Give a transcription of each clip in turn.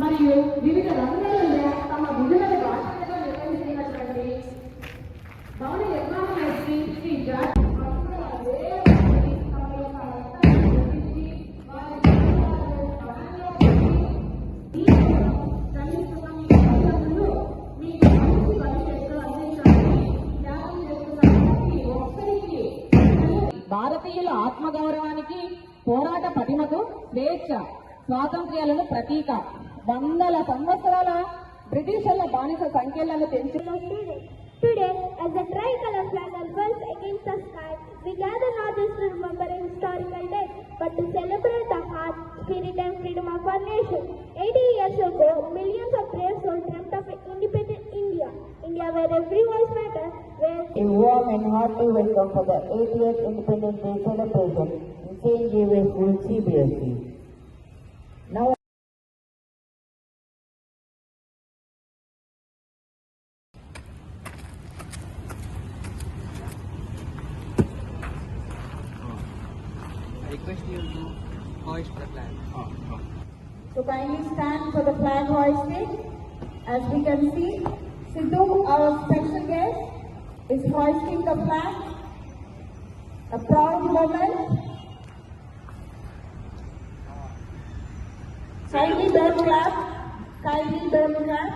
మరియు వివిధ రంగాలలో తమ విధులను బాధ్యతగా నిర్వహిస్తున్నటువంటి భవన నిర్మాణ మైత్రి శ్రీ జాతి భారతీయుల ఆత్మగౌరవానికి పోరాట పటిమకు స్వేచ్ఛ స్వాతంత్ర్యాలను ప్రతీక. వందల సంవత్సరాల బ్రిటిషర్ల బానిస సంఖ్యలను తెంచి Today, as the tricolor flag unfurls against the sky, we gather not just to remember a historical day, but to celebrate the heart, spirit and freedom of our nation. 80 years ago, millions of brave souls dreamt of independent India. India where every voice matters, where a warm and hearty welcome for the 80th Independence Day celebration in St. Xavier's School, CBSE. Now I request you to hoist the flag. So kindly stand for the flag hoisting. As we can see, Sidhu, our special guest, is hoisting the flag. A proud moment. Kindly don't clap. Kindly don't clap.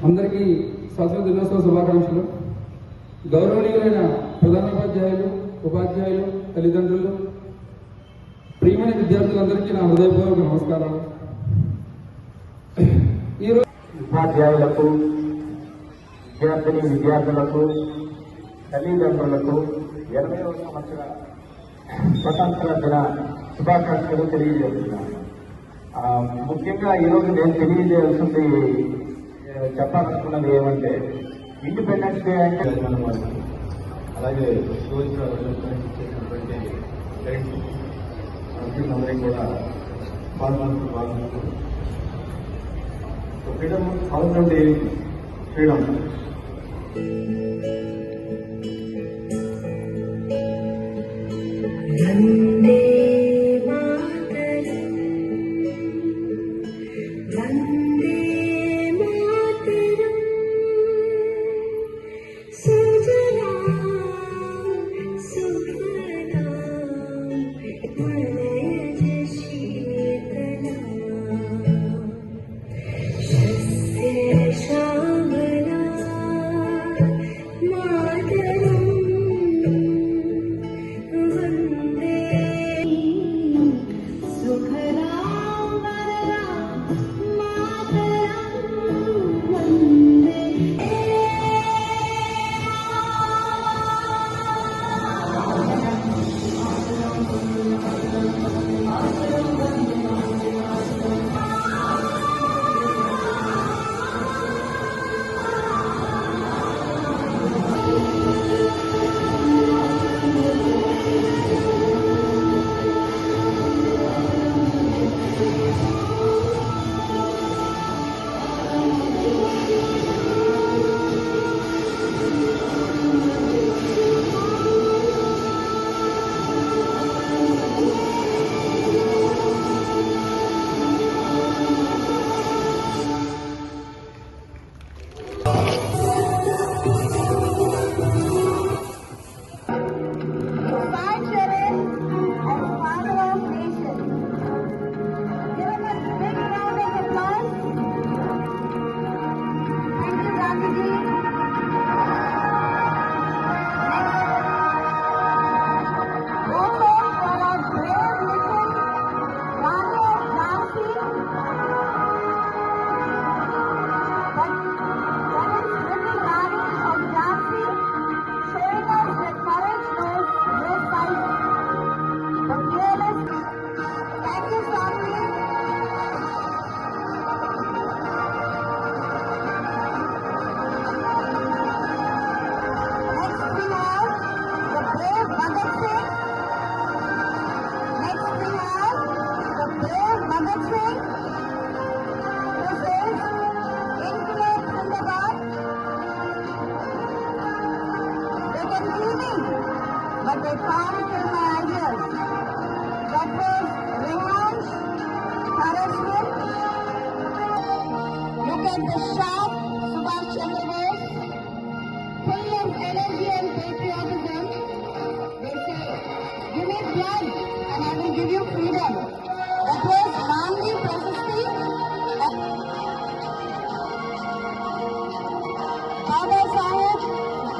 అందరికీ స్వాతంత్ర దినోత్సవ శుభాకాంక్షలు. గౌరవనీయులైన ప్రధానోపాధ్యాయులు, ఉపాధ్యాయులు, తల్లిదండ్రులు, ప్రియమైన విద్యార్థులందరికీ నా హృదయపూర్వక నమస్కారాలు. ఈరోజు ఉపాధ్యాయులకు, విద్యార్థులకు, తల్లిదండ్రులకు 20వ సంవత్సర స్వతంత్ర దిన శుభాకాంక్షలు తెలియజేస్తున్నాను. ముఖ్యంగా ఈరోజు నేను తెలియజేయాల్సింది చెప్పాలనుకున్నది ఏమంటే, ఇండిపెండెన్స్ డే అంటే అలాగే చేసినటువంటి అందరికీ కూడా పాల్గొంటూ ఫ్రీడమ్ హౌస్ నుండి freedom Vande Bhagat Singh. This is Infinite Zindabad. They can see me, but they can't kill my ideas. That was Rehansh Harassment. Look at the sharp Subhash Chandra Bose, full of energy and patriotism. They say, give me blood and I will give you freedom. That was Gandhi Prasasti. Baba Sahib,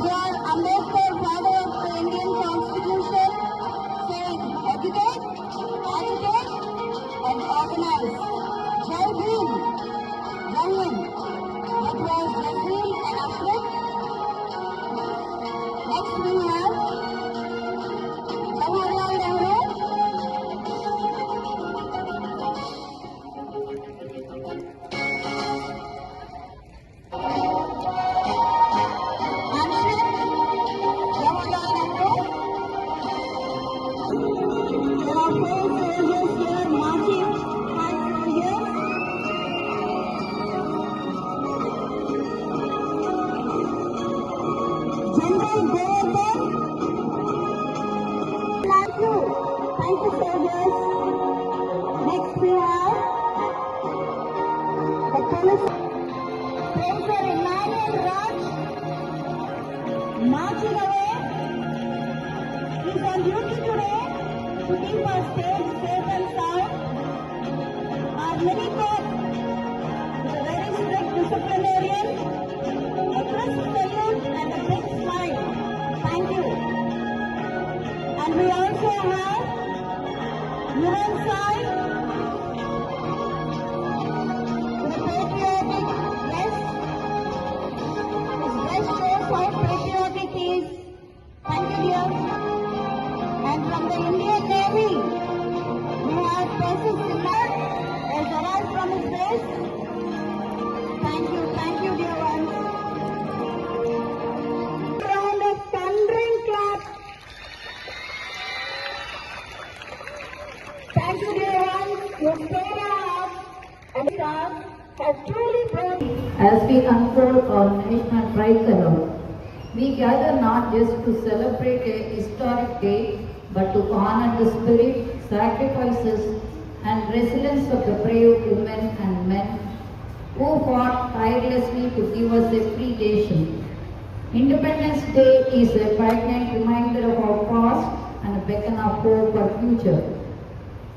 dear Ambedkar, father of the Indian Constitution, saying educate, agitate and organize. Jai Bhim, Jai Hind. That was Nazim and Ashrik. Next we have Jawaharlal Nehru. Handshake, Jawaharlal Nehru. There are 4 soldiers here marching 5 soldiers. General Govardhan. Thank you. Thank you, soldiers. Next we have the police. Professor Emmanuel Raj marching away. He's on duty today to keep our state safe and sound. Our Minicop is a very strict disciplinarian. A crisp salute and a big smile. Thank you. And we also have Yuvan Sai with a patriotic vest. His vest shows how patriotic he is. Thank you, dear. And from the Indian Navy, we have Percy Sinha as arrived from his base. Thank you, dear ones. Round of thundering clap. Thank you, dear ones. You stayed up and stars have truly brought. As we unfold our national tricolor, we gather not just to celebrate a historic day, but to honor the spirit, sacrifices, and resilience of the brave women and men who fought tirelessly to give us a free nation. Independence Day is a poignant reminder of our past and a beacon of hope for future.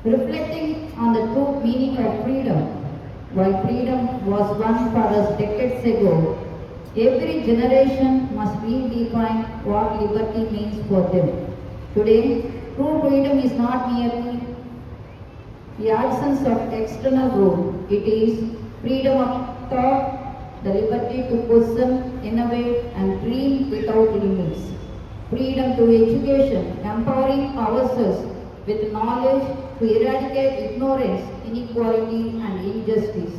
Reflecting on the true meaning of freedom, while freedom was won for us decades ago, every generation must redefine what liberty means for them. Today, true freedom is not merely the absence of external rule. It is freedom of thought, the liberty to question, innovate, and dream without limits. Freedom to education, empowering ourselves with knowledge to eradicate ignorance, inequality, and injustice.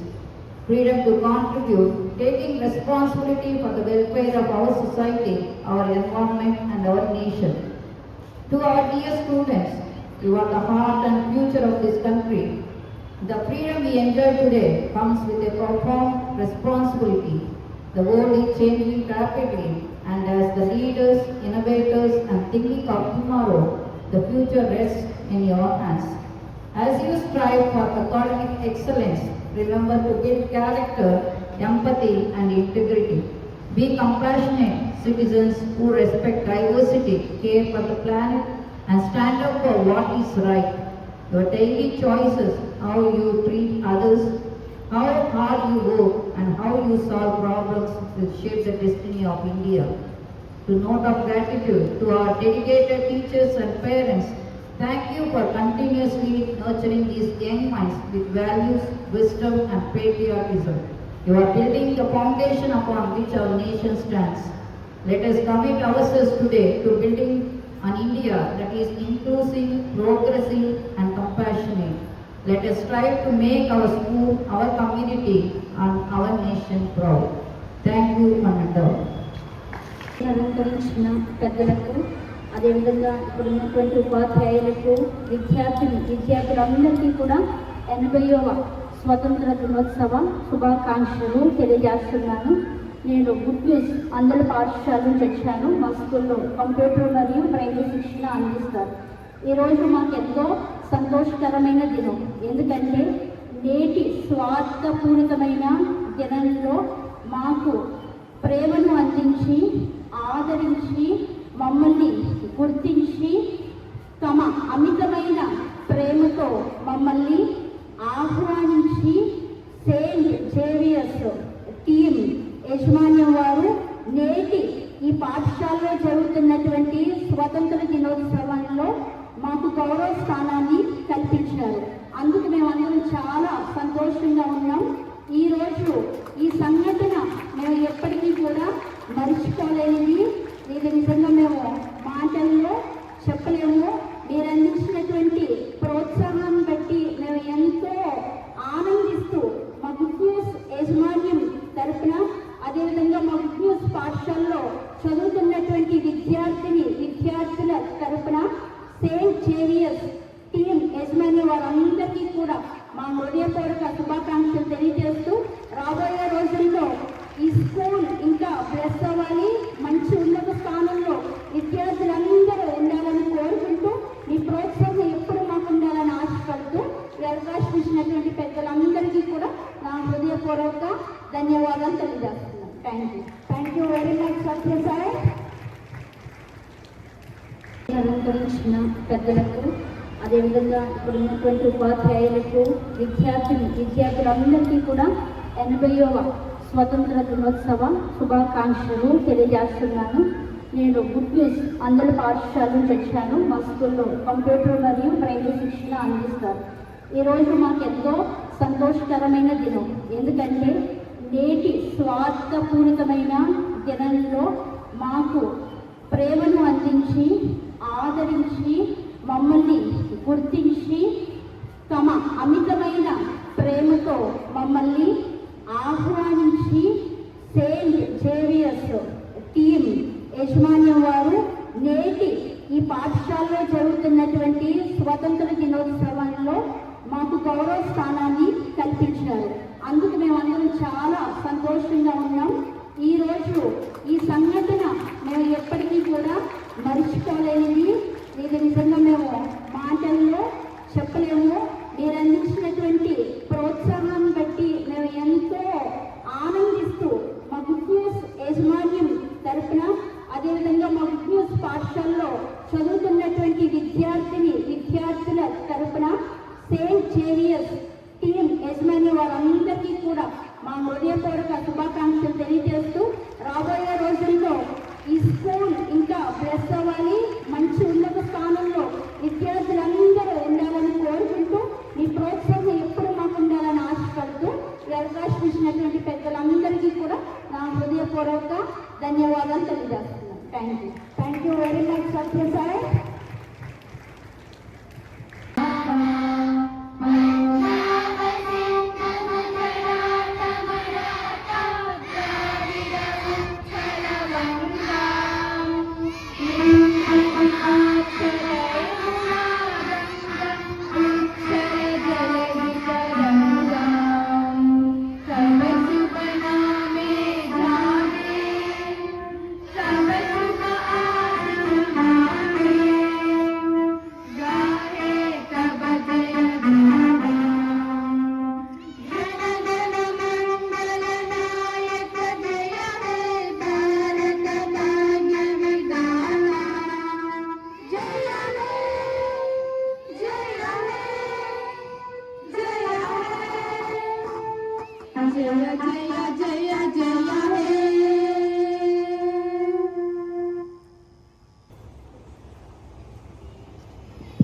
Freedom to contribute, taking responsibility for the welfare of our society, our environment, and our nation. To our dear students, you are the heart and future of this country. The freedom we enjoy today comes with a profound responsibility. The world is changing rapidly, and as the leaders, innovators, and thinkers of tomorrow, the future rests in your hands. As you strive for academic excellence, remember to build character, empathy, and integrity. Be compassionate citizens who respect diversity, care for the planet, and stand up for what is right. Your daily choices, how you treat others, how hard you work, and how you solve problems will shape the destiny of India. To note of gratitude to our dedicated teachers and parents, thank you for continuously nurturing these young minds with values, wisdom, and patriotism. You are building the foundation upon which our nation stands. Let us commit ourselves today to building an India that is inclusive, progressive, and compassionate. Let us strive to make our school, our community, and our nation proud. Thank you, Ananda. అలంకరించిన పెద్దలకు, అదేవిధంగా ఇప్పుడు ఉన్నటువంటి ఉపాధ్యాయులకు, విద్యార్థులందరికీ కూడా 80వ స్వతంత్ర దినోత్సవ శుభాకాంక్షలు తెలియజేస్తున్నాను. నేను గుడ్ న్యూస్ అందరి పాఠశాల నుంచి వచ్చాను. మా స్కూల్లో కంప్యూటర్ మరియు ప్రైమరీ శిక్షణ అందిస్తారు. ఈరోజు మాకు ఎంతో సంతోషకరమైన దినం. ఎందుకంటే నేటి స్వార్థపూరితమైన దినంలో మాకు ప్రేమను అందించి ఆదరించి మమ్మల్ని గుర్తించి తమ అమితమైన ప్రేమతో మమ్మల్ని ఆహ్వానించి సెయింట్ జేవియర్స్ టీమ్ యజమాన్యం వారు నేటి ఈ పాఠశాలలో జరుగుతున్నటువంటి స్వతంత్ర దినోత్సవంలో మాకు గౌరవ స్థానాన్ని కల్పించారు. అందుకు మేమందరం చాలా సంతోషంగా ఉన్నాం. ఈరోజు ఈ సంఘటన మేము ఎప్పటికీ కూడా మర్చిపోలేనిది. ఇది నిజంగా మేము మాటల్లో చెప్పలేము. మీరు అందించినటువంటి ప్రోత్సాహాన్ని బట్టి మేము ఎంతో ఆనందిస్తూ మా గుడ్ న్యూస్ యజమాన్యం తరఫున, అదేవిధంగా మా గుడ్ న్యూస్ పాఠశాలలో చదువుతున్నటువంటి విద్యార్థుల తరఫున సెయింట్ జేవియర్స్ టీమ్ యజమాన్యం వారందరికీ కూడా మా హృదయపూర్వక శుభాకాంక్షలు తెలియజేస్తూ, రాబోయే రోజుల్లో ఈ స్కూల్ ఇంకా ప్లస్ అవ్వాలి, మంచి ఉన్నత స్థానంలో విద్యార్థులందరూ ఉండాలని కోరుకుంటూ, మీ ప్రోత్సాహం ఎప్పుడు మాకు ఉండాలని ఆశపడుతూ ఈ అవకాశం ఇచ్చినటువంటి పెద్దలందరికీ కూడా నా హృదయపూర్వక ధన్యవాదాలు తెలియజేస్తున్నాను. Thank you very much Sathyasai. అలంకరించిన పెద్దలకు, అదేవిధంగా ఇక్కడ ఉన్నటువంటి ఉపాధ్యాయులకు, విద్యార్థులందరికీ కూడా 80వ స్వతంత్ర దినోత్సవ శుభాకాంక్షలు తెలియజేస్తున్నాను. నేను గుడ్ న్యూస్ అందరి పాఠశాల నుంచి వచ్చాను. మా స్కూల్లో కంప్యూటర్ మరియు ప్రైమరీ శిక్షణ అందిస్తారు. ఈరోజు మాకు ఎంతో సంతోషకరమైన దినం. ఎందుకంటే నేటి స్వార్థపూరితమైన దినంలో మాకు ప్రేమను అందించి ఆదరించి మమ్మల్ని గుర్తించి తమ అమితమైన ప్రేమతో మమ్మల్ని ఆహ్వానించి సెయింట్ జేవియర్స్ టీమ్ యజమాన్యం వారు నేటి ఈ పాఠశాలలో జరుగుతున్నటువంటి స్వతంత్ర దినోత్సవంలో మాకు గౌరవ స్థానాన్ని కల్పించారు. అందుకు మేమందరం చాలా సంతోషంగా ఉన్నాం. ఈరోజు ఈ సంఘటన మేము ఎప్పటికీ కూడా మర్చిపోలేనిది. ఇది నిజంగా మేము మాటల్లో చెప్పలేము. మీరు అందించినటువంటి ప్రోత్సాహాన్ని బట్టి మేము ఎంతో ఆనందిస్తూ మా గుడ్ న్యూస్ యజమాన్యం తరఫున, అదేవిధంగా మా గుడ్ న్యూస్ పాఠశాలలో చదువుతున్నటువంటి విద్యార్థుల తరఫున సెయింట్ జేవియర్స్ టీమ్ యజమాన్యం వారందరికీ కూడా మా హృదయపూర్వక శుభాకాంక్షలు తెలియజేస్తూ, రాబోయే రోజుల్లో ఈ స్కూల్ ఇంకా ప్లస్ అవ్వాలి, మంచి ఉన్నత స్థానంలో విద్యార్థులందరూ ఉండాలని కోరుకుంటూ, మీ ప్రోత్సాహం ఎప్పుడు మాకు ఉండాలని ఆశపడుతూ ఈ అవకాశం ఇచ్చినటువంటి పెద్దలందరికీ కూడా నా హృదయపూర్వక ధన్యవాదాలు తెలియజేస్తున్నాను. Thank you very much Sathyasai.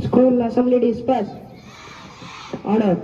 School assembly dispersed. Order.